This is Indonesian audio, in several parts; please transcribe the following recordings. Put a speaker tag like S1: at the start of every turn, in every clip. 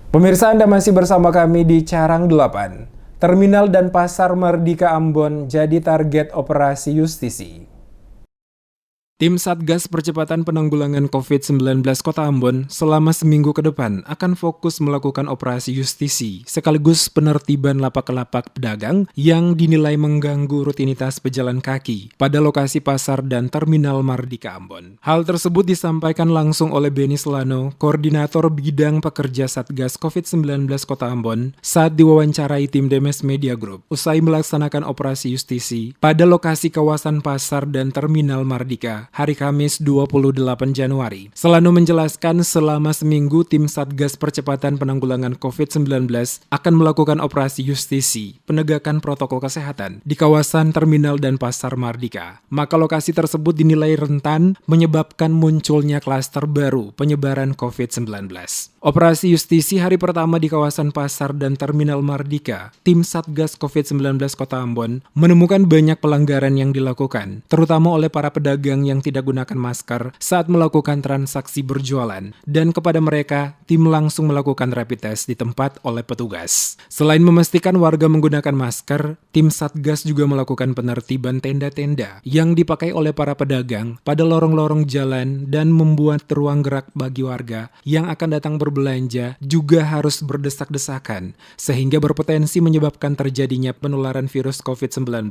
S1: Pemirsa, Anda masih bersama kami di Carang 8. Terminal dan Pasar Mardika Ambon jadi target operasi justisi. Tim Satgas Percepatan Penanggulangan COVID-19 Kota Ambon selama seminggu ke depan akan fokus melakukan operasi justisi sekaligus penertiban lapak-lapak pedagang yang dinilai mengganggu rutinitas pejalan kaki pada lokasi pasar dan terminal Mardika Ambon. Hal tersebut disampaikan langsung oleh Benny Selano, Koordinator Bidang Pekerja Satgas COVID-19 Kota Ambon saat diwawancarai tim Demes Media Group usai melaksanakan operasi justisi pada lokasi kawasan pasar dan terminal Mardika hari Kamis 28 Januari. Selano menjelaskan selama seminggu tim Satgas Percepatan Penanggulangan COVID-19 akan melakukan operasi justisi penegakan protokol kesehatan di kawasan terminal dan pasar Mardika. Maka lokasi tersebut dinilai rentan menyebabkan munculnya klaster baru penyebaran COVID-19. Operasi justisi hari pertama di kawasan pasar dan terminal Mardika, tim Satgas COVID-19 Kota Ambon menemukan banyak pelanggaran yang dilakukan, terutama oleh para pedagang yang tidak gunakan masker saat melakukan transaksi berjualan, dan kepada mereka, tim langsung melakukan rapid test di tempat oleh petugas. Selain memastikan warga menggunakan masker, tim Satgas juga melakukan penertiban tenda-tenda yang dipakai oleh para pedagang pada lorong-lorong jalan dan membuat ruang gerak bagi warga yang akan datang berbelanja juga harus berdesak-desakan, sehingga berpotensi menyebabkan terjadinya penularan virus COVID-19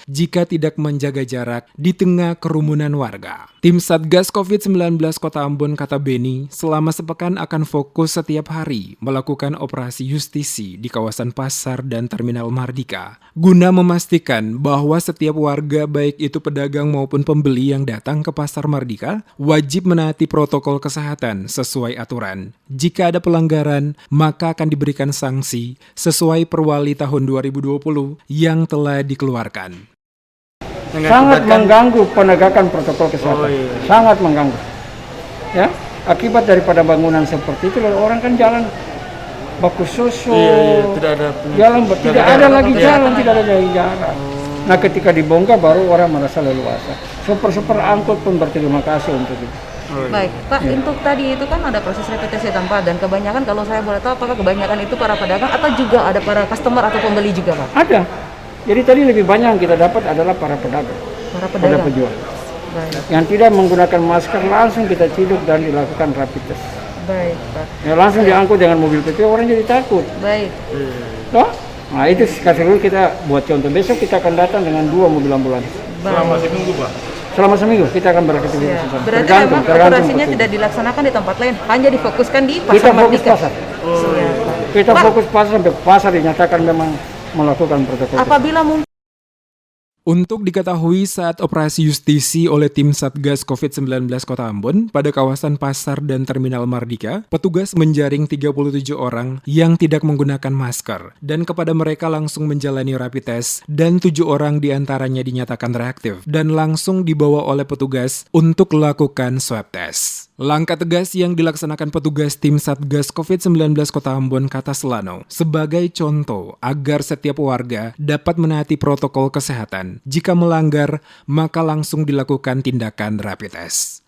S1: jika tidak menjaga jarak di tengah kerumunan warga. Tim Satgas COVID-19 Kota Ambon, kata Benny, selama sepekan akan fokus setiap hari melakukan operasi justisi di kawasan pasar dan terminal Mardika, guna memastikan bahwa setiap warga baik itu pedagang maupun pembeli yang datang ke pasar Mardika wajib menaati protokol kesehatan sesuai aturan. Jika ada pelanggaran, maka akan diberikan sanksi sesuai Perwali tahun 2020 yang telah dikeluarkan.
S2: Sangat mengganggu penegakan protokol kesehatan. Sangat mengganggu. Ya, akibat daripada bangunan seperti itu orang kan jalan baku susu.
S3: Tidak ada
S2: jalan tidak ada lagi jalan, tidak ada lagi jalan. Nah, ketika dibongkar baru orang merasa leluasa. Super angkut pun berterima kasih untuk itu.
S4: Baik, Pak, untuk tadi itu kan ada proses rapid test di tempat dan kebanyakan kalau saya boleh tahu apakah kebanyakan itu para pedagang atau juga ada para customer atau pembeli juga, Pak?
S2: Ada. Jadi tadi lebih banyak yang kita dapat adalah para pedagang. Para penjual.
S4: Baik.
S2: Yang tidak menggunakan masker langsung kita ciduk dan dilakukan rapid test.
S4: Baik, Pak.
S2: Ya, langsung diangkut dengan mobil PP, orang jadi takut.
S4: Baik.
S2: Toh? Nah, itu kasih dulu kita buat contoh. Besok kita akan datang dengan 2 mobil ambulans.
S3: selama seminggu, Pak.
S2: Selama seminggu kita akan beraktivitas.
S4: Ya. Berarti memang operasinya tidak dilaksanakan di tempat lain, hanya difokuskan di pasar
S2: kita fokus
S4: Mardika.
S2: pasar.
S4: Siap.
S2: Kita
S4: Pak,
S2: fokus pasar sampai pasar dinyatakan memang melakukan protokol.
S4: apabila mungkin
S1: Untuk diketahui saat operasi justisi oleh tim Satgas COVID-19 Kota Ambon pada kawasan pasar dan terminal Mardika, petugas menjaring 37 orang yang tidak menggunakan masker dan kepada mereka langsung menjalani rapid test dan 7 orang diantaranya dinyatakan reaktif dan langsung dibawa oleh petugas untuk melakukan swab test. Langkah tegas yang dilaksanakan petugas tim Satgas COVID-19 Kota Ambon, kata Selano, sebagai contoh agar setiap warga dapat menaati protokol kesehatan. Jika melanggar, maka langsung dilakukan tindakan rapid test.